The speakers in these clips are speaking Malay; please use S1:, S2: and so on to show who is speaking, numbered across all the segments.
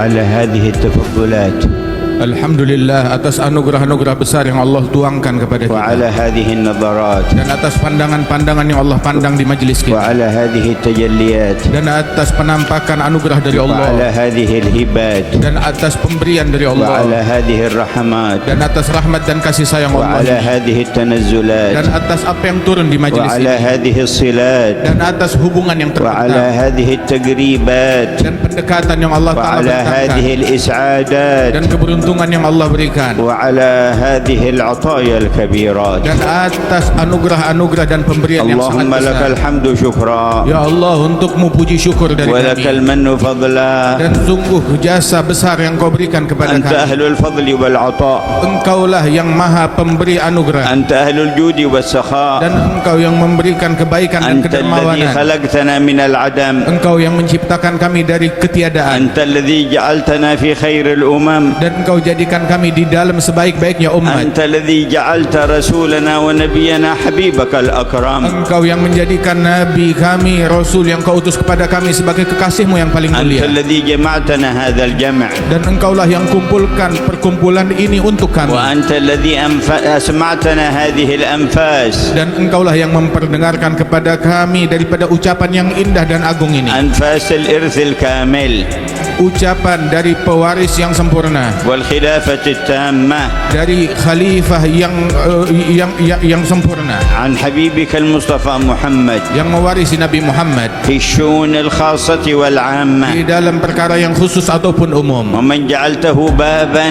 S1: على هذه التفضلات
S2: Alhamdulillah atas anugerah-anugerah besar yang Allah tuangkan kepada kita,
S1: وعلى هذه النظرات
S2: dan atas pandangan-pandangan yang Allah pandang di majlis kita,
S1: وعلى هذه التجليات
S2: dan atas penampakan anugerah dari
S1: وعلى
S2: Allah,
S1: هذه الهبات
S2: dan atas pemberian dari
S1: وعلى
S2: Allah,
S1: هذه الرحمات
S2: dan atas rahmat dan kasih sayang
S1: وعلى
S2: Allah,
S1: هذه التنزلات
S2: dan atas apa yang turun di majlis
S1: وعلى
S2: ini,
S1: هذه الصلات
S2: dan atas hubungan yang
S1: وعلى
S2: terbenam,
S1: هذه التقريبات
S2: dan pendekatan yang Allah Ta'ala
S1: وعلى هذه
S2: bentangkan,
S1: الإسعادات
S2: dan keberuntungan yang Allah berikan,
S1: وعلى هذه العطايا الكبيرات.
S2: dan atas anugerah-anugerah dan pemberian yang sangat
S1: اللهم لك
S2: besar.
S1: الحمد شكرا
S2: Ya Allah, untukmu puji syukur dari
S1: ولك
S2: kami,
S1: المن فضلا.
S2: dan sungguh jasa besar yang kau berikan kepada
S1: أنت
S2: kami.
S1: أهل الفضل والعطاء،
S2: Engkaulah yang maha pemberi anugerah,
S1: أنت أهل الجود والسخاء،
S2: dan engkau yang memberikan kebaikan dan
S1: أنت الذي
S2: kedermawanan.
S1: خلقتنا من العدم،
S2: Engkau yang menciptakan kami dari ketiadaan,
S1: أنت الذي جعلتنا في خير الأمم،
S2: dan engkau jadikan kami di dalam sebaik-baiknya umat.
S1: أنت الذي جعلت رسولنا ونبينا حبيبك الأكرم،
S2: Engkau yang menjadikan Nabi kami, Rasul yang kau utus kepada kami sebagai kekasihmu yang paling
S1: أنت
S2: mulia.
S1: الذي جمعتنا هذا الجمع،
S2: Dan engkaulah yang kumpulkan perkumpulan ini untuk kami.
S1: وأنت الذي أسمعتنا هذه الأنفاس،
S2: Dan engkaulah yang memperdengarkan kepada kami daripada ucapan yang indah dan agung ini,
S1: أنفاس الإرث الكامل
S2: ucapan dari pewaris yang sempurna,
S1: والخلافة التامة
S2: dari khalifah yang sempurna,
S1: عن حبيبك المصطفى محمد
S2: yang mewarisi Nabi Muhammad
S1: في الشؤون الخاصة والعامة،
S2: di dalam perkara yang khusus ataupun umum,
S1: ومن جعلته بابا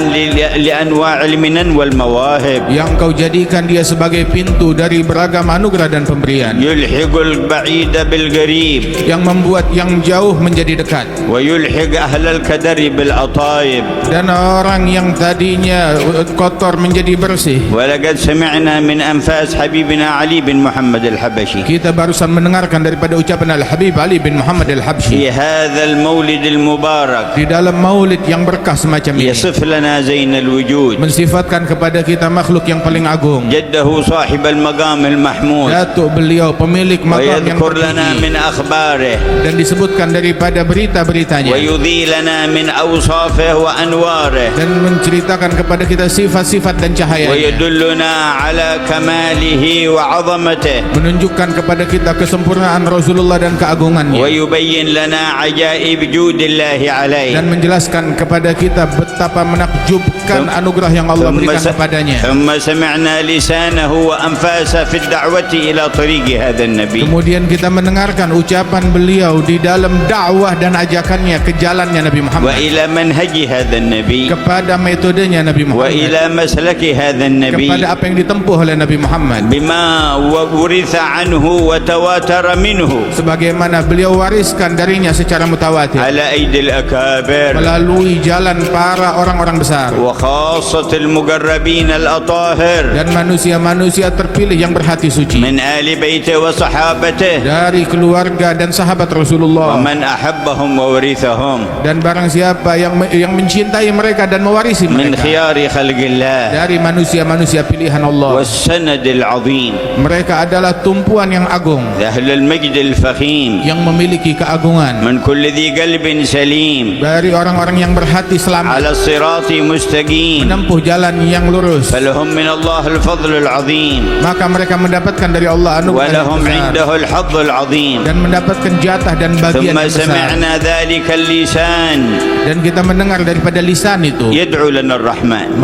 S1: لأنواع المنن والمواهب،
S2: yang kau jadikan dia sebagai pintu dari beragam anugerah dan pemberian,
S1: يلحق البعيد بالقريب،
S2: yang membuat yang jauh menjadi dekat,
S1: ويلحق أهل الكدر بالأطايب.
S2: dan orang yang tadinya kotor menjadi bersih.
S1: ولقد سمعنا من أنفاس حبيبنا علي بن محمد الحبشي
S2: Kita barusan mendengarkan daripada ucapan Al-Habib Ali bin Muhammad Al-Habsyi
S1: في هذا المولد المبارك،
S2: di dalam maulid yang berkah semacam ini,
S1: يصف لنا زين الوجود،
S2: mensifatkan kepada kita makhluk yang paling agung,
S1: جده صاحب المقام المحمود،
S2: datuk beliau pemilik maqam yang
S1: ويذكر لنا
S2: tertinggi,
S1: من أخباره،
S2: dan disebutkan daripada berita-beritanya,
S1: ويذي لنا من أوصافه وأنواره،
S2: dan menceritakan kepada kita sifat-sifat dan cahayanya,
S1: ويدلنا على كماله وعظمته،
S2: menunjukkan kepada kita kesempurnaan Rasulullah dan keagungannya,
S1: ويبين لنا عجائب جود الله عليه،
S2: dan menjelaskan kepada kita betapa menakjubkan anugerah yang Allah berikan kepadanya.
S1: ثم سمعنا لسانه وأنفاسه في الدعوة إلى طريق هذا النبي،
S2: Kemudian kita mendengarkan ucapan beliau di dalam dakwah dan ajakannya ke jalannya Nabi Muhammad,
S1: وإلى منهج هذا النبي،
S2: kepada metodenya Nabi Muhammad,
S1: وإلى مسلك هذا النبي،
S2: kepada apa yang ditempuh oleh Nabi Muhammad,
S1: بما ورث عنه وتواتر منه
S2: sebagaimana beliau wariskan darinya secara mutawatir
S1: على أيدي الأكابر
S2: melalui jalan para orang-orang besar
S1: وخاصة المقربين الأطاهر
S2: dan manusia-manusia terpilih yang berhati suci
S1: من آل بيته وصحابته،
S2: dari keluarga dan sahabat Rasulullah,
S1: ومن أحبهم وورثهم
S2: dan barang siapa yang mencintai mereka dan mewarisi
S1: من
S2: mereka
S1: خيار خلق الله،
S2: dari manusia-manusia pilihan Allah.
S1: والسند العظيم،
S2: Mereka adalah tumpuan yang agung
S1: أهل المجد الفخيم،
S2: yang memiliki keagungan
S1: من كل ذي قلب سليم،
S2: dari orang-orang yang berhati selamat
S1: على الصراط مستقيم،
S2: menempuh jalan yang lurus,
S1: فلهم من الله الفضل العظيم،
S2: maka mereka mendapatkan dari Allah anugerah yang
S1: ولهم
S2: besar
S1: عنده الحظ العظيم.
S2: dan mendapatkan jatah dan bagian
S1: ثم
S2: yang besar.
S1: سمعنا ذلك اللسان
S2: Dan kita mendengar daripada lisan itu
S1: يدعو لنا الرحمن،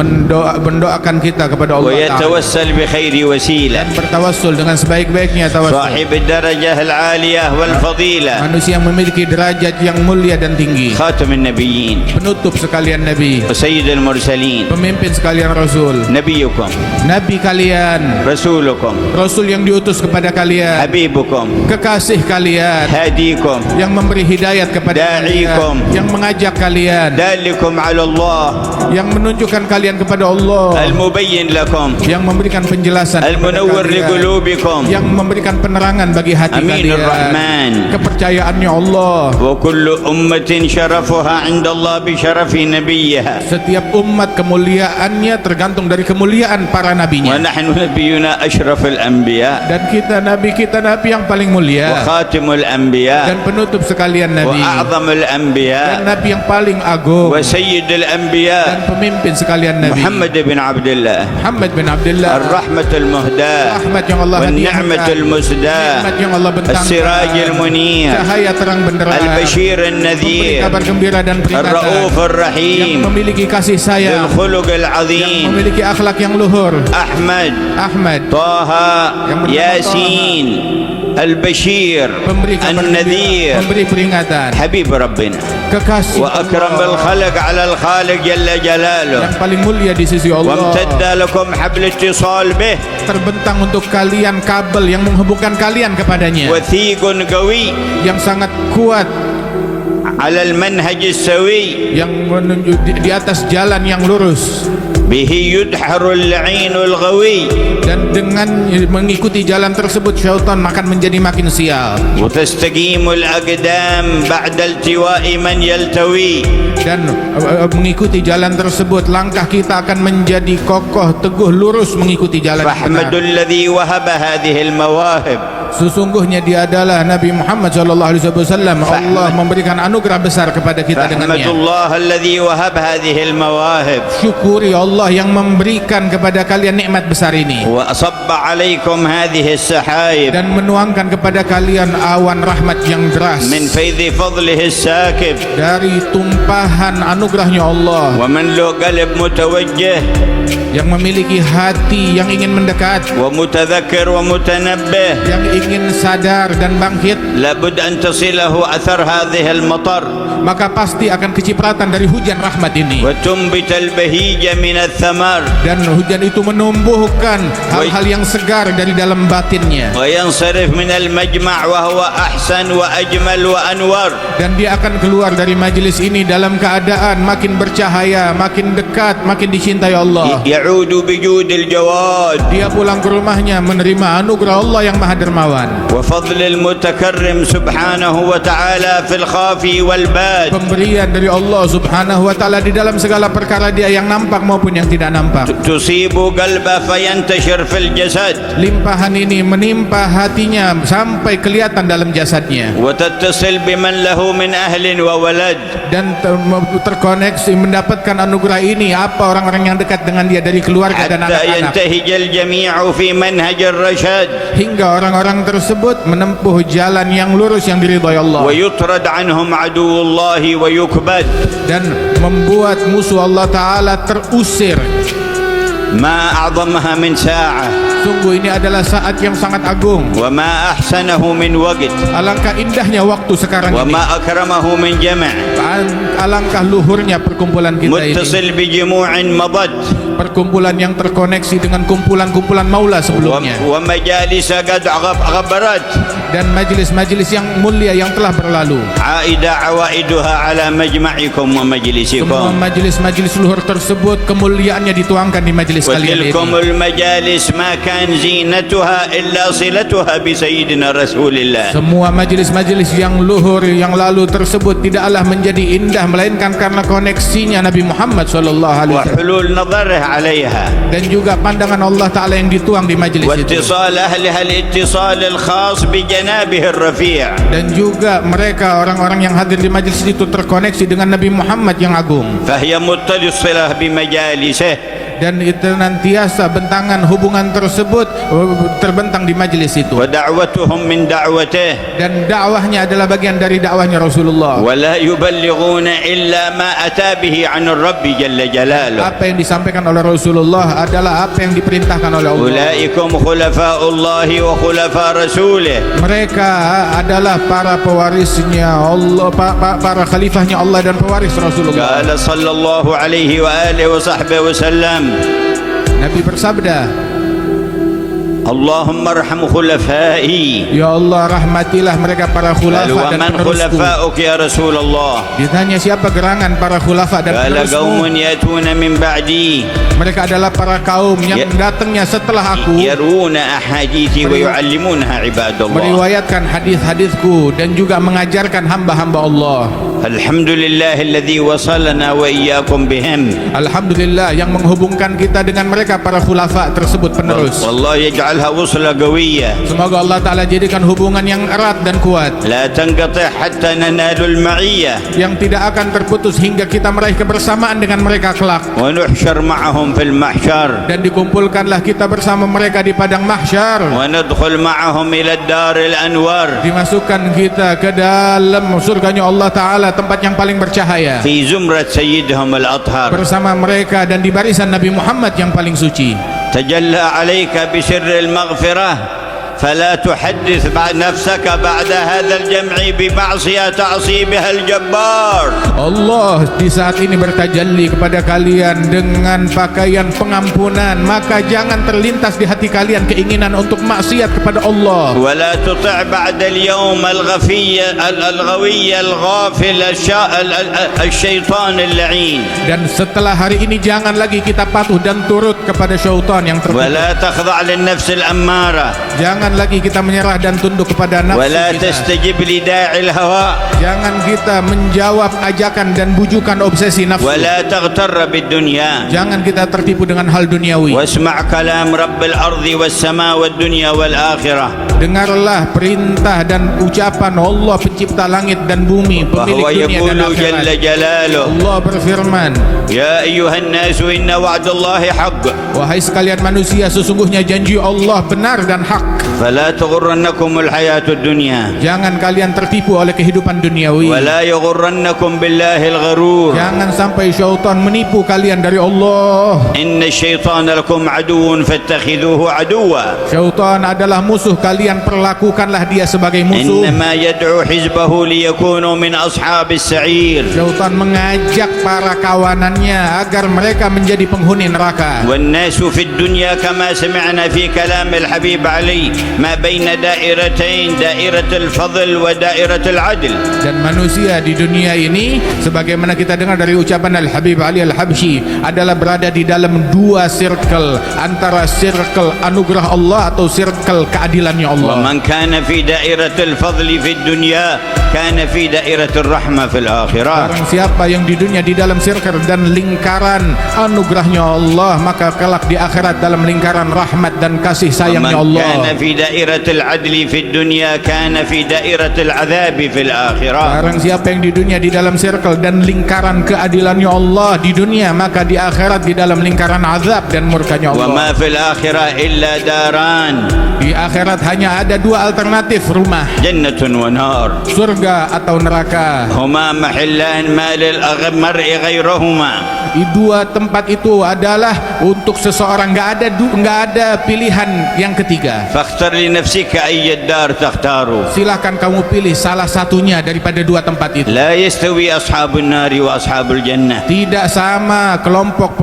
S2: mendoakan kita kepada Allah Ta'ala
S1: ويتوسل بخير وسيلة،
S2: dan bertawassul dengan sebaik-baiknya tawassul.
S1: صاحب الدرجة العالية والفضيلة،
S2: Manusia yang memiliki derajat yang mulia dan tinggi,
S1: خاتم النبيين
S2: penutup sekalian Nabi,
S1: وسيد المرسلين،
S2: pemimpin sekalian Rasul,
S1: نبيكم
S2: Nabi kalian,
S1: رسولكم
S2: Rasul yang diutus kepada kalian,
S1: حبيبكم
S2: kekasih kalian,
S1: هاديكم
S2: yang memberi hidayat kepada kalian,
S1: Da'ikum,
S2: yang mengajak kalian,
S1: دالكم على الله
S2: yang menunjukkan kalian kepada Allah,
S1: المبين لكم
S2: yang memberikan penjelasan kepada
S1: المنور
S2: kalian,
S1: لقلوبكم
S2: yang memberikan penerangan bagi hati
S1: أمين
S2: kalian,
S1: الرحمن
S2: kepercayaannya Allah.
S1: وكل أمة شرفها عند الله بشرف نبيها
S2: Setiap umat kemuliaannya tergantung dari kemuliaan para nabinya.
S1: ونحن نبينا أشرف الأنبياء
S2: Dan kita nabi yang paling mulia
S1: وخاتم الأنبياء
S2: dan penutup sekalian nabi
S1: وأعظم
S2: dan
S1: الأنبياء
S2: nabi yang paling agung
S1: وسيد الأنبياء
S2: dan pemimpin sekalian nabi
S1: محمد بن عبد الله
S2: Muhammad bin Abdullah,
S1: الرحمة المهداة
S2: rahmat yang Allah
S1: والنعمة
S2: hadiahkan,
S1: المسداة
S2: nikmat yang Allah bentangkan,
S1: السراج المنير
S2: cahaya terang benderang,
S1: البشير
S2: memberi
S1: النذير
S2: kabar gembira dan peringatan,
S1: الرؤوف
S2: yang
S1: الرحيم
S2: memiliki kasih
S1: ذو
S2: sayang,
S1: الخلق
S2: yang
S1: العظيم
S2: memiliki akhlak yang luhur.
S1: أحمد
S2: Ahmad,
S1: طه
S2: yang bernama
S1: ياسين البشير
S2: pemberi kabar gembira,
S1: النذير
S2: memberi peringatan,
S1: حبيب ربنا
S2: kekasih
S1: وأكرم
S2: Allah,
S1: الخلق على الخالق جل جلاله
S2: yang paling mulia di sisi Allah.
S1: وامتد لكم حبل اتصال به
S2: Terbentang untuk kalian kabel yang menghubungkan kalian kepadanya,
S1: وثيق قوي
S2: yang sangat kuat,
S1: على المنهج السوي
S2: yang menunjuk di atas jalan yang lurus.
S1: به يدحر اللعين الغوي
S2: Dan dengan mengikuti jalan tersebut syaitan akan menjadi makin sial,
S1: وتستقيم الأقدام بعد التواء من يلتوي
S2: dan mengikuti jalan tersebut langkah kita akan menjadi kokoh teguh lurus mengikuti jalan yang
S1: فاحمد
S2: benar.
S1: الذي وهب هذه المواهب
S2: Sesungguhnya dia adalah Nabi Muhammad SAW. Allah memberikan anugerah besar kepada kita
S1: فاحمد
S2: dengannya.
S1: الله الذي وهب هذه المواهب
S2: Syukuri Allah yang memberikan kepada kalian nikmat besar ini
S1: وأصب عليكم هذه السحايب
S2: dan menuangkan kepada kalian awan rahmat yang deras
S1: من فيض فضله الساكب
S2: dari tumpahan anugerahnya Allah,
S1: ومن له قلب متوجه
S2: yang memiliki hati yang ingin mendekat,
S1: ومتذكر ومتنبه
S2: yang ingin sadar dan bangkit,
S1: لابد أن تصله أثر هذه المطر
S2: maka pasti akan kecipratan dari hujan rahmat ini,
S1: وتنبت البهيج من الثمر
S2: dan hujan itu menumbuhkan hal-hal yang segar dari dalam batinnya,
S1: وينصرف من المجمع وهو أحسن وأجمل وأنور
S2: dan dia akan keluar dari majelis ini dalam keadaan makin bercahaya, makin dekat, makin dicintai Allah.
S1: يعود بجود الجواد
S2: Dia pulang ke rumahnya menerima anugerah Allah yang maha dermawan,
S1: وفضل المتكرم سبحانه وتعالى في الخافي والباد
S2: pemberian dari Allah subhanahu wa ta'ala di dalam segala perkara dia yang nampak maupun yang tidak nampak.
S1: تصيب قلبه فينتشر في الجسد
S2: Limpahan ini menimpa hatinya sampai kelihatan dalam jasadnya,
S1: وتتصل بمن له من أهل وولد
S2: dan terkoneksi mendapatkan anugerah ini apa orang-orang yang dekat dengan dia dari keluarga dan
S1: حتى
S2: anak-anak,
S1: ينتهج الجميع في منهج الرشاد
S2: hingga orang-orang tersebut menempuh jalan yang lurus yang diridhai Allah,
S1: ويطرد عنهم عدو الله ويكبد
S2: dan membuat musuh Allah Ta'ala terusir.
S1: ما أعظمها من ساعة
S2: Sungguh ini adalah saat yang sangat agung.
S1: وما أحسنه من وقت
S2: Alangkah indahnya waktu sekarang ini,
S1: وما أكرمه من جمع
S2: alangkah luhurnya perkumpulan kita ini,
S1: متصل بجموع مضت
S2: perkumpulan yang terkoneksi dengan kumpulan-kumpulan maula sebelumnya,
S1: ومجالس قد غبرت
S2: dan majelis-majelis yang mulia yang telah berlalu.
S1: عائدة عوائدها على مجمعكم
S2: Semua
S1: ومجلسكم
S2: majelis-majelis luhur tersebut kemuliaannya dituangkan di majelis kalian
S1: وتلكم
S2: ini.
S1: المجالس ما كان زينتها إلا صلتها بسيدنا رسول الله
S2: Semua majelis-majelis yang luhur yang lalu tersebut tidaklah menjadi indah melainkan karena koneksinya Nabi Muhammad SAW
S1: وحلول نظره عليها
S2: dan juga pandangan Allah Ta'ala yang dituang di majelis itu,
S1: واتصال أهلها الاتصال الخاص بجنابه الرفيع
S2: dan juga mereka orang-orang yang hadir di majelis itu terkoneksi dengan Nabi Muhammad yang agung,
S1: فهي متصلة بمجالسه
S2: dan itu nantiasa bentangan hubungan tersebut terbentang di majelis itu,
S1: ودعوتهم من دعوته
S2: dan dakwahnya adalah bagian dari dakwahnya Rasulullah.
S1: ولا يبلغون إلا ما أتى به عن الرب جل جلاله
S2: Apa yang disampaikan oleh Rasulullah adalah apa yang diperintahkan oleh Allah.
S1: أولئكم خلفاء الله وخلفاء رسوله
S2: Mereka adalah para pewarisnya Allah, para khalifahnya Allah dan pewaris Rasulullah.
S1: قال صلى الله عليه وآله وصحبه وسلم
S2: Nabi bersabda,
S1: اللهم ارحم خلفائي.
S2: Ya Allah, rahmatilah mereka para
S1: قال
S2: khulafa dan
S1: ومن
S2: penerusku.
S1: خلفاؤك يا رسول الله؟
S2: Ditanya siapa gerangan para khulafa dan
S1: قال قوم
S2: penerusmu.
S1: يأتون من بعدي
S2: Mereka adalah para kaum yang datangnya setelah aku,
S1: يرون أحاديثي ويعلمونها عباد الله.
S2: meriwayatkan hadis-hadisku dan juga mengajarkan hamba-hamba Allah.
S1: الحمد لله الذي وصلنا وإياكم بهم.
S2: Alhamdulillah yang menghubungkan kita dengan mereka para khulafa tersebut penerus.
S1: والله يجعلها وصلة قوية
S2: Semoga Allah Ta'ala jadikan hubungan yang erat dan kuat,
S1: لا تنقطع حتى ننال المعية
S2: yang tidak akan terputus hingga kita meraih kebersamaan dengan mereka kelak.
S1: ونحشر معهم في المحشر
S2: Dan dikumpulkanlah kita bersama mereka di padang mahsyar.
S1: وندخل معهم إلى الدار الأنوار
S2: Dimasukkan kita ke dalam surganya Allah Ta'ala, tempat yang paling bercahaya,
S1: في زمرة سيدهم الأطهر.
S2: bersama mereka dan di barisan Nabi Muhammad yang paling suci.
S1: تجلى عليك بسر المغفرة فلا تحدث بعد نفسك بعد هذا الجمع بمعصية تعصي بها الجبار.
S2: Allah di saat ini bertajalli kepada kalian dengan pakaian pengampunan, maka jangan terlintas di hati kalian keinginan untuk maksiat kepada Allah.
S1: ولا تطع بعد اليوم الغوي الغافل الشيطان اللعين.
S2: Dan setelah hari ini jangan lagi kita patuh dan turut kepada syaitan yang terkutuk.
S1: ولا تخضع للنفس الأمارة.
S2: Jangan lagi kita menyerah dan tunduk kepada nafsu
S1: ولا
S2: kita.
S1: تستجب لداعي الهوى.
S2: Jangan kita menjawab ajakan dan bujukan obsesi nafsu.
S1: ولا تغتر بالدنيا.
S2: Jangan kita tertipu dengan hal duniawi.
S1: واسمع كلام رب الأرض والسماء والدنيا والآخرة.
S2: Dengarlah perintah dan ucapan Allah pencipta langit dan bumi, pemilik
S1: وهو
S2: dunia dan
S1: يقول
S2: akhirat.
S1: جل جلاله
S2: Allah berfirman,
S1: يا أيها الناس إن وعد الله حق
S2: wahai sekalian manusia, sesungguhnya janji Allah benar dan hak.
S1: فلا تغرنكم الحياة الدنيا
S2: Jangan kalian tertipu oleh kehidupan duniawi.
S1: ولا يغرنكم بالله الغرور.
S2: Jangan sampai syaitan menipu kalian dari Allah.
S1: إن الشيطان لكم عدو فاتخذوه عدوا.
S2: Syaitan adalah musuh kalian, perlakukanlah dia sebagai musuh.
S1: إنما يدعو حزبه ليكونوا من أصحاب السعير.
S2: Syaitan mengajak para kawanannya agar mereka menjadi penghuni neraka.
S1: والناس في الدنيا كما سمعنا في كلام الحبيب علي ما بين دائرتين، دائرة الفضل ودائرة العدل.
S2: Dan manusia di dunia ini, sebagaimana kita dengar dari ucapan Al-Habib Ali Al-Habsyi, adalah berada di dalam dua circle, antara circle anugerah Allah atau circle keadilannya Allah.
S1: ومن كان في دائرة الفضل في الدنيا كان في دائرة الرحمة في الآخرة.
S2: Barang siapa yang di dunia di dalam circle dan lingkaran anugerahnya Allah, maka kelak di akhirat dalam lingkaran rahmat dan kasih sayangnya
S1: ومن
S2: Allah.
S1: كان في دائرة العدل في الدنيا كان في دائرة العذاب في الآخرة.
S2: Barang siapa yang di dunia di dalam circle dan lingkaran keadilannya Allah di dunia, maka di akhirat di dalam lingkaran azab dan murkanya Allah.
S1: وما في الآخرة إلا داران،
S2: Di akhirat hanya ada dua alternatif rumah,
S1: جنة ونار،
S2: surga atau neraka.
S1: هما محلان ما للمرء غيرهما.
S2: Di dua tempat itu adalah untuk seseorang, nggak ada pilihan yang ketiga.
S1: فاختر لنفسك أي الدار تختار.
S2: Silahkan kamu pilih salah satunya daripada dua tempat itu.
S1: لا يستوي أصحاب النار وأصحاب الجنة.
S2: Tidak sama kelompok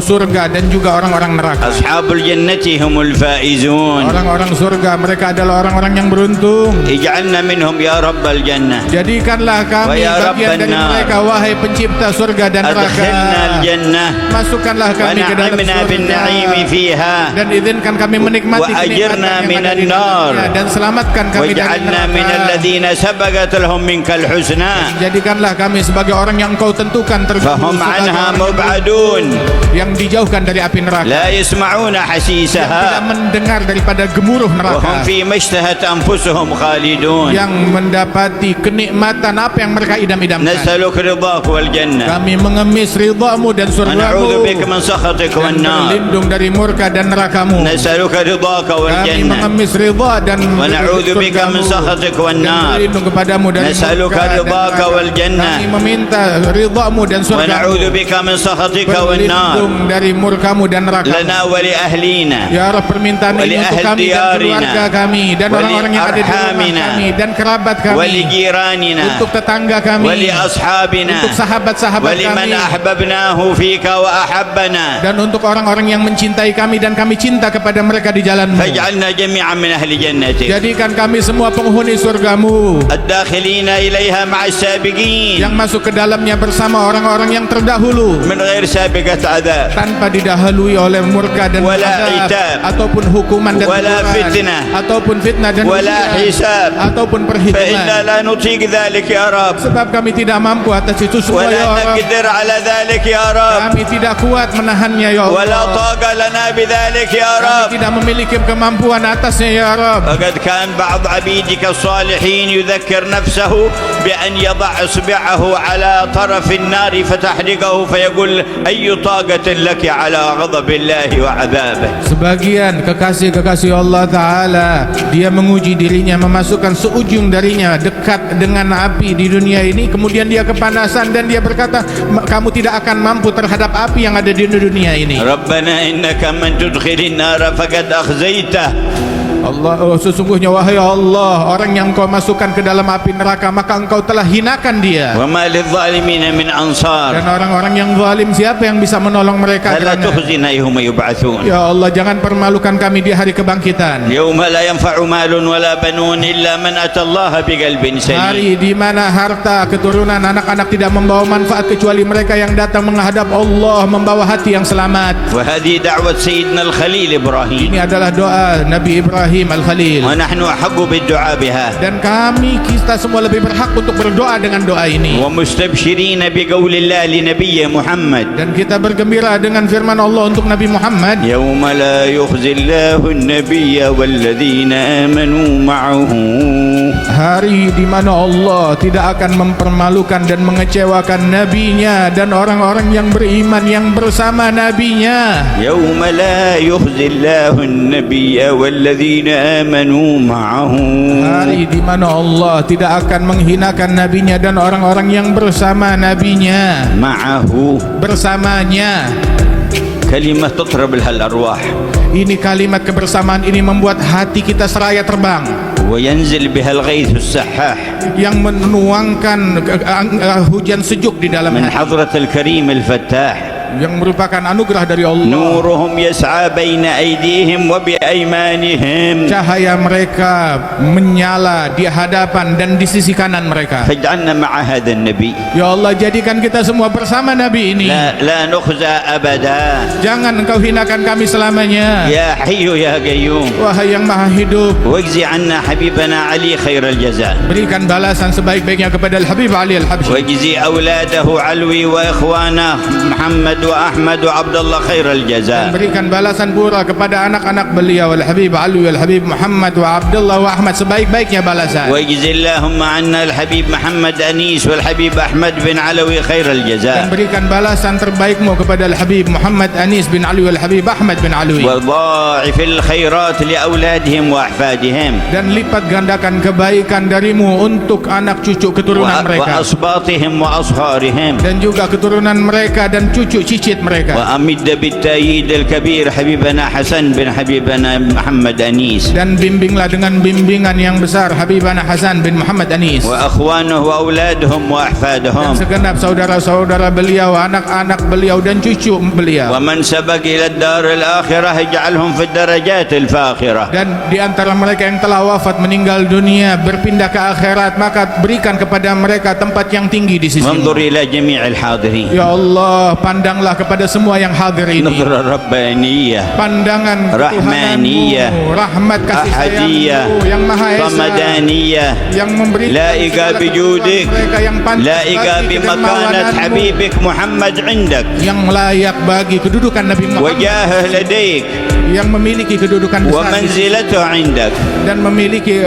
S2: surga dan juga orang-orang neraka.
S1: أصحاب الجنة هم الفائزون.
S2: Orang-orang surga mereka adalah orang-orang yang beruntung.
S1: اجعلنا منهم يا رب الجنة.
S2: Jadikanlah kami
S1: Wa ya
S2: bagian dari
S1: Rabban
S2: mereka, wahai pencipta surga dan neraka.
S1: أدخلنا الجنة
S2: Masukkanlah kami ke dalam
S1: ونعمنا بالنعيم
S2: surga
S1: فيها
S2: dan izinkan kami menikmati
S1: وأجرنا
S2: kenikmatan yang
S1: من
S2: ada di
S1: النار
S2: dalamnya, dan selamatkan kami dari
S1: واجعلنا من
S2: neraka.
S1: الذين سبقت لهم منك الحسنى
S2: Jadikanlah kami sebagai orang yang Engkau tentukan terdahulu
S1: فهم
S2: sebagai
S1: عنها
S2: orang
S1: مبعدون
S2: yang dijauhkan dari api neraka,
S1: لا يسمعون
S2: yang tidak
S1: حسيسها
S2: mendengar daripada gemuruh
S1: وهم
S2: neraka,
S1: فيما اشتهت أنفسهم خالدون.
S2: yang mendapati kenikmatan apa yang mereka idam-idamkan.
S1: نسألك رضاك والجنة
S2: Kami mengemis ridhamu dan
S1: ونعوذ
S2: surgamu
S1: بك من سخطك
S2: dan
S1: والنار.
S2: berlindung dari murka dan nerakamu.
S1: نسألك رضاك
S2: Kami
S1: والجنة
S2: mengemis mengemis ridha dan
S1: ونعوذ بك من
S2: surgamu.
S1: سخطك
S2: Dan
S1: والنار
S2: berlindung kepadamu dari
S1: نسألك
S2: murka dan
S1: رضاك
S2: neraka.
S1: والجنة
S2: Kami meminta ridhamu dan surgamu.
S1: ونعوذ بك من سخطك والنار
S2: Berlindung dari murkamu dan neraka.
S1: لنا ولأهلينا
S2: Ya Rabb, permintaan ini untuk
S1: ولأهل
S2: kami dan
S1: ديارنا
S2: keluarga kami dan orang-orang yang ada di rumah
S1: ولأرحامنا
S2: kami dan kerabat kami,
S1: ولجيراننا
S2: untuk tetangga kami,
S1: ولأصحابنا
S2: untuk sahabat-sahabat
S1: ولمن
S2: kami,
S1: أحببناه فيك وأحبنا
S2: dan untuk orang-orang yang mencintai kami dan kami cinta kepada mereka di jalan-Mu.
S1: فاجعلنا جميعا من أهل جنتك
S2: Jadikan kami semua penghuni surgamu
S1: الداخلين إليها مع السابقين
S2: yang masuk ke dalamnya bersama orang-orang yang terdahulu,
S1: من غير سابقة عذاب
S2: tanpa didahului oleh murka dan
S1: Wala
S2: azab,
S1: itab.
S2: ataupun hukuman dan
S1: Wala
S2: teguran,
S1: fitnah.
S2: ataupun fitnah dan
S1: Wala
S2: ujian,
S1: hisab.
S2: ataupun
S1: فإنا
S2: perhitungan.
S1: لا نطيق ذلك يا رب
S2: Sebab kami tidak mampu atas itu semua, ya
S1: ولا
S2: Allah.
S1: نقدر على ذلك يا رب
S2: Kami tidak kuat menahannya, ya
S1: ولا
S2: Allah.
S1: طاقة لنا بذلك يا
S2: Kami
S1: رب
S2: tidak memiliki kemampuan atasnya, ya Rabb.
S1: فقد كان بعض عبيدك الصالحين يذكر نفسه بأن يضع إصبعه على طرف النار فتحرقه فيقول أي طاقة لك على غضب الله وعذابه.
S2: Sebagian kekasih-kekasih Allah Ta'ala, dia menguji dirinya, memasukkan seujung darinya dekat dengan api di dunia ini, kemudian dia kepanasan dan dia berkata, kamu tidak akan mampu terhadap api yang ada di dunia ini.
S1: ربنا إنك من تدخل النار فقد أخزيته
S2: Allah, sesungguhnya wahai Allah, orang yang Engkau masukkan ke dalam api neraka, maka Engkau telah hinakan dia.
S1: وما للظالمين من
S2: Dan
S1: أنصار
S2: orang-orang yang zalim, siapa yang bisa menolong mereka?
S1: فلا
S2: Kerana-
S1: تخزنا يوم يبعثون
S2: Ya Allah, jangan permalukan kami di hari kebangkitan.
S1: يوم لا ينفع مال ولا بنون إلا من أتى الله بقلب سليم.
S2: Hari di mana harta, keturunan, anak-anak tidak membawa manfaat kecuali mereka yang datang menghadap Allah membawa hati yang selamat.
S1: وهذه دعوة سيدنا الخليل إبراهيم
S2: Ini adalah doa Nabi Ibrahim Al-Khalil.
S1: ونحن أحق بالدعاء بها
S2: Dan kita semua lebih berhak untuk berdoa dengan doa ini.
S1: ومستبشرين بقول الله لنبي محمد
S2: Dan kita bergembira dengan firman Allah untuk Nabi Muhammad.
S1: يوم لا يخزي الله النبي والذين آمنوا معه
S2: Hari di mana Allah tidak akan mempermalukan dan mengecewakan nabinya dan orang-orang yang beriman yang bersama nabinya.
S1: يوم لا يخزي الله النبي والذين آمنوا معه
S2: Hari di mana Allah tidak akan menghinakan nabinya dan orang-orang yang bersama nabinya,
S1: معه
S2: bersamanya.
S1: كلمة تطرب لها الأرواح
S2: Ini kalimat kebersamaan ini membuat hati kita seraya terbang,
S1: وينزل بها الغيث السحاح
S2: yang menuangkan hujan sejuk di dalam
S1: من
S2: hati,
S1: حضرة الكريم الفتاح
S2: yang merupakan anugerah dari Allah.
S1: نورهم يسعى بين أيديهم وبأيمانهم
S2: Cahaya mereka menyala di hadapan dan di sisi kanan mereka.
S1: فاجعلنا مع هذا النبي
S2: Ya Allah, jadikan kita semua bersama Nabi ini.
S1: لا نخزى أبدا
S2: Jangan Engkau hinakan kami selamanya.
S1: يا حي يا قيوم
S2: Wahai yang maha hidup,
S1: واجزي عنا حبيبنا علي خير الجزاء
S2: berikan balasan sebaik-baiknya kepada Al-Habib Ali Al-Habsyi,
S1: واجزي أولاده علوي وإخوانه محمد وأحمد وعبد الله خير
S2: dan
S1: الجزاء
S2: berikan balasan pura kepada anak-anak beliau Al-Habib Ali, Al-Habib Muhammad wa Abdullah wa Ahmad sebaik-baiknya balasan.
S1: واجزي اللهم عنا الحبيب محمد أنيس والحبيب أحمد بن علوي خير
S2: Dan
S1: الجزاء
S2: berikan balasan terbaikmu kepada Al-Habib Muhammad Anis bin Ali Al-Habib Ahmad bin Alwi,
S1: وضاعف الخيرات لأولادهم وأحفادهم
S2: dan lipat gandakan kebaikan darimu untuk anak cucu keturunan mereka,
S1: وأصباطهم وأصهارهم
S2: dan juga keturunan mereka dan cucu cicit mereka.
S1: وأمد بالتأييد الكبير حبيبنا حسن بن حبيبنا محمد أنيس
S2: Dan bimbinglah dengan bimbingan yang besar Habibana Hasan bin Muhammad Anis,
S1: وأخوانه وأولادهم
S2: dan
S1: وأحفادهم
S2: segenap saudara-saudara beliau, anak-anak beliau dan cucu beliau.
S1: ومن سبق إلى الدار الآخرة اجعلهم في الدرجات الفاخرة
S2: Dan di antara mereka yang telah wafat meninggal dunia berpindah ke akhirat, maka berikan kepada mereka tempat yang tinggi di sisimu.
S1: وانظر إلى جميع الحاضرين
S2: Ya Allah, pandanglah kepada semua yang hadir ini,
S1: نظرة ربانية
S2: pandangan
S1: Rahmaniyah,
S2: Tuhanmu, rahmat kasih
S1: أحدية
S2: sayangmu yang maha esa,
S1: صمدانية
S2: yang memberikan
S1: لائقة
S2: segala
S1: بجودك
S2: kebutuhan mereka, yang pantas
S1: لائقة
S2: bagi
S1: بمكانة
S2: kedermawananmu,
S1: حبيبك محمد عندك
S2: yang layak bagi kedudukan Nabi Muhammad,
S1: وجاهه لديك
S2: yang memiliki kedudukan besar
S1: ومنزلته عندك
S2: dan memiliki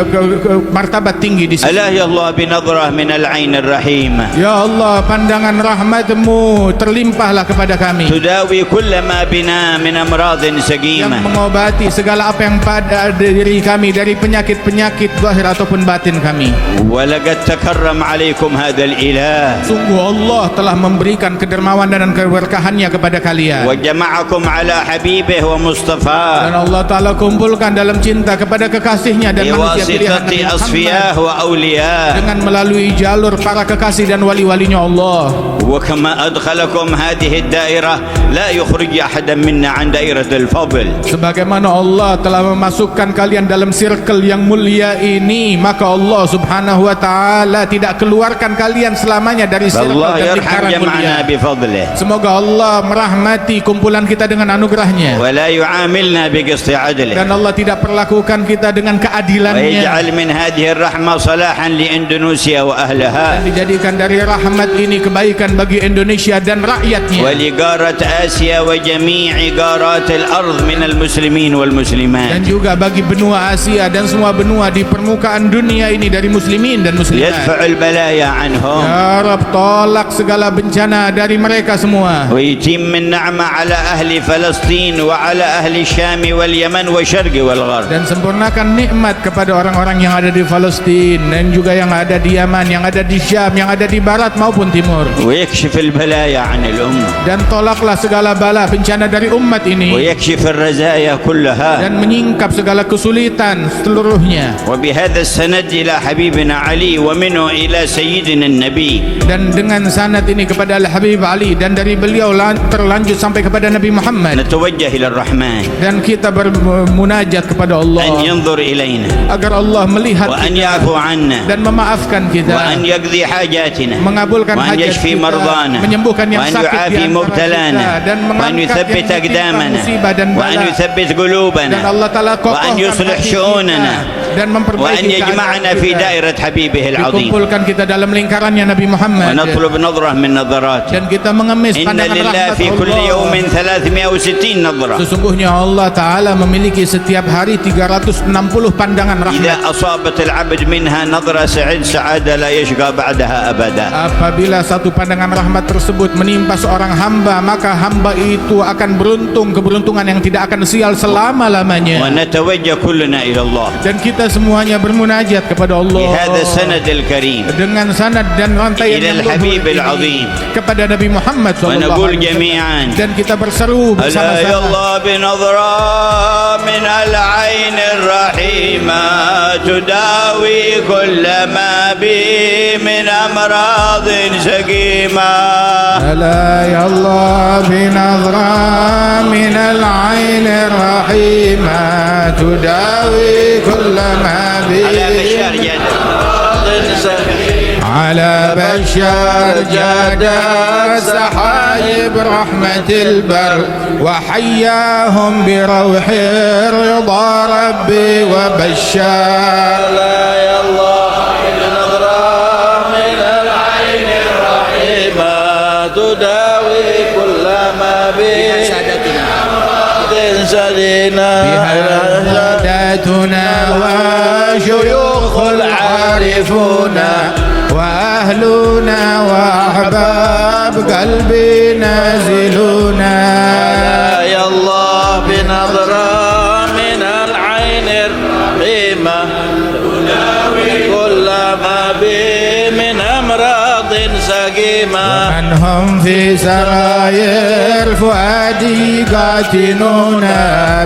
S2: martabat tinggi di sisi.
S1: ألا يا الله بنظرة من العين الرحيمة
S2: Ya Allah, pandangan rahmat-Mu terlimpahlah kepada kepada kami,
S1: تداوي كل ما بنا من أمراض
S2: yang
S1: سقيمة,
S2: mengobati segala apa yang pada diri kami dari penyakit-penyakit zahir ataupun batin kami.
S1: ولقد تكرم عليكم هذا الإله
S2: Sungguh Allah telah memberikan kedermawanan dan keberkahannya kepada kalian,
S1: وجمعكم على حبيبه
S2: dan
S1: ومصطفاه
S2: Allah Ta'ala kumpulkan dalam cinta kepada kekasihnya dan manusia pilihan
S1: بواسطة
S2: Nabi Muhammad,
S1: أصفياء وأولياء.
S2: dengan melalui jalur para kekasih dan wali-walinya Allah.
S1: وكما أدخلكم هذه الدائرة لا يخرج أحدا منا عن دائرة الفضل.
S2: Sebagaimana Allah telah memasukkan kalian dalam circle yang mulia ini, maka Allah Subhanahu wa Ta'ala tidak keluarkan kalian selamanya dari circle
S1: فالله
S2: dan
S1: يرحم
S2: lingkaran mulia.
S1: جمعنا بفضله
S2: Semoga Allah merahmati kumpulan kita dengan anugerahnya,
S1: ولا يعاملنا بقسط عدله,
S2: dan Allah tidak perlakukan kita dengan keadilannya,
S1: ويجعل من هذه الرحمة صلاحا لإندونيسيا
S2: dan
S1: وأهلها
S2: dijadikan dari rahmat ini kebaikan bagi Indonesia dan rakyatnya,
S1: ولقارة آسيا وجميع قارات الأرض من المسلمين
S2: dan
S1: والمسلمات.
S2: juga bagi benua Asia dan semua benua di permukaan dunia ini dari muslimin dan muslimat.
S1: يدفع البلايا عنهم
S2: Ya Rabb, tolak segala bencana dari mereka semua,
S1: ويتم النعمة على أهل فلسطين وعلى أهل الشام واليمن والشرق والغرب.
S2: dan sempurnakan nikmat kepada orang-orang yang ada di Palestina dan juga yang ada di Yaman, yang ada di Syam, yang ada di barat maupun timur,
S1: ويكشف البلايا عن الأمة
S2: dan tolaklah segala bala bencana dari umat ini,
S1: ويكشف الرزايا كلها.
S2: dan menyingkap segala kesulitan seluruhnya.
S1: وبهذا السند إلى حبيبنا علي ومنه إلى سيدنا النبي
S2: Dan dengan sanad ini kepada Al-Habib Ali, dan dari beliau terlanjut sampai kepada Nabi Muhammad,
S1: نتوجه إلى الرحمن
S2: dan kita bermunajat kepada
S1: أن
S2: Allah
S1: ينظر إلينا
S2: agar Allah melihat
S1: وأن
S2: kita
S1: يعفو عنا
S2: dan memaafkan kita,
S1: وأن يقضي حاجاتنا
S2: mengabulkan
S1: وأن
S2: hajat
S1: يشفي
S2: kita,
S1: مرضانا
S2: menyembuhkan yang
S1: وأن
S2: sakit di
S1: يعافي
S2: antara
S1: مبتلانا
S2: kita, dan
S1: وأن
S2: mengangkat
S1: يثبت
S2: yang menimpa
S1: أقدامنا
S2: musibah dan
S1: وأن
S2: bala,
S1: يثبت
S2: dan
S1: قلوبنا
S2: Allah Ta'ala
S1: وأن
S2: kokohkan
S1: يصلح
S2: hati
S1: شؤوننا
S2: kita, dan memperbaiki
S1: وأن يجمعنا
S2: keadaan
S1: في
S2: kita,
S1: دائرة حبيبه العظيم
S2: dikumpulkan kita dalam lingkarannya Nabi Muhammad,
S1: ونطلب نظرة من نظراته.
S2: dan kita mengemis
S1: إن
S2: pandangan
S1: لله
S2: rahmat
S1: في كل
S2: Allah.
S1: يوم 360 نظرة.
S2: Sesungguhnya Allah Ta'ala memiliki setiap hari 360 pandangan
S1: إذا
S2: rahmat.
S1: أصابت العبد منها نظرة سعادة لا يشقى بعدها أبدا.
S2: Apabila satu pandangan rahmat tersebut menimpa seorang hamba, maka hamba itu akan beruntung keberuntungan yang tidak akan sial selama-lamanya.
S1: ونتوجه كلنا إلى الله
S2: Dan kita semuanya bermunajat kepada Allah
S1: بهذا السند الكريم
S2: dengan sanad dan rantaian
S1: إلى
S2: yang
S1: الحبيب
S2: luhur ini
S1: العظيم.
S2: kepada Nabi Muhammad
S1: ونقول
S2: SAW.
S1: جميعا
S2: Dan kita berseru
S1: ألا يا
S2: bersama-sama,
S1: الله بنظرة من العين الرحيمة تداوي كل ما بي من أمراض سقيمة.
S2: ألا يا الله بنظرة من العين الرحيمة تداوي كل ما بي
S1: على بشار جد
S2: على بشار جاد سحايب رحمة البر وحياهم بروح رضا ربي وبشار.
S1: لا يا الله بنظرة من العين الرحيمة تداوي كل ما بي سدينا
S2: ساداتنا وشيوخ العارفون وأهلنا وأحباب قلبي نازلون.
S1: يا الله بنظرة من العين الرحيمة تداوي كل ما بي من أمراض سقيمة.
S2: ومن هم في سراير فؤادي قاتلون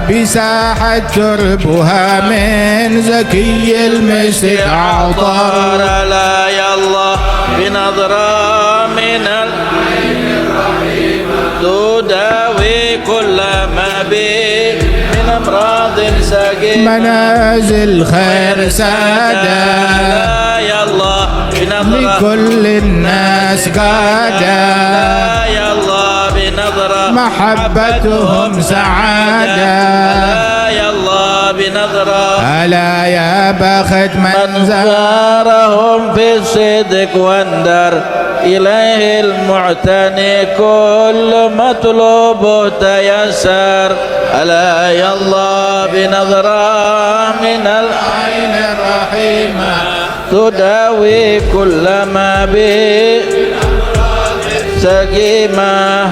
S2: بساحة تربها من زكي المسك عطار.
S1: لا يا الله بنظرة من العين الرحيمة تداوي كل ما بي من أمراض سقيمة.
S2: منازل خير سادة
S1: لا يا الله بنظرة
S2: لكل الناس قادة
S1: يا الله بنظرة
S2: محبتهم سعادة.
S1: يا الله بنظرة
S2: ألا يا بخت من
S1: زارهم في الصدق واندر إليه المعتني كل مطلوب تيسر. ألا يا الله بنظرة من العين الرحيمة تداوي كل ما به سقيمة.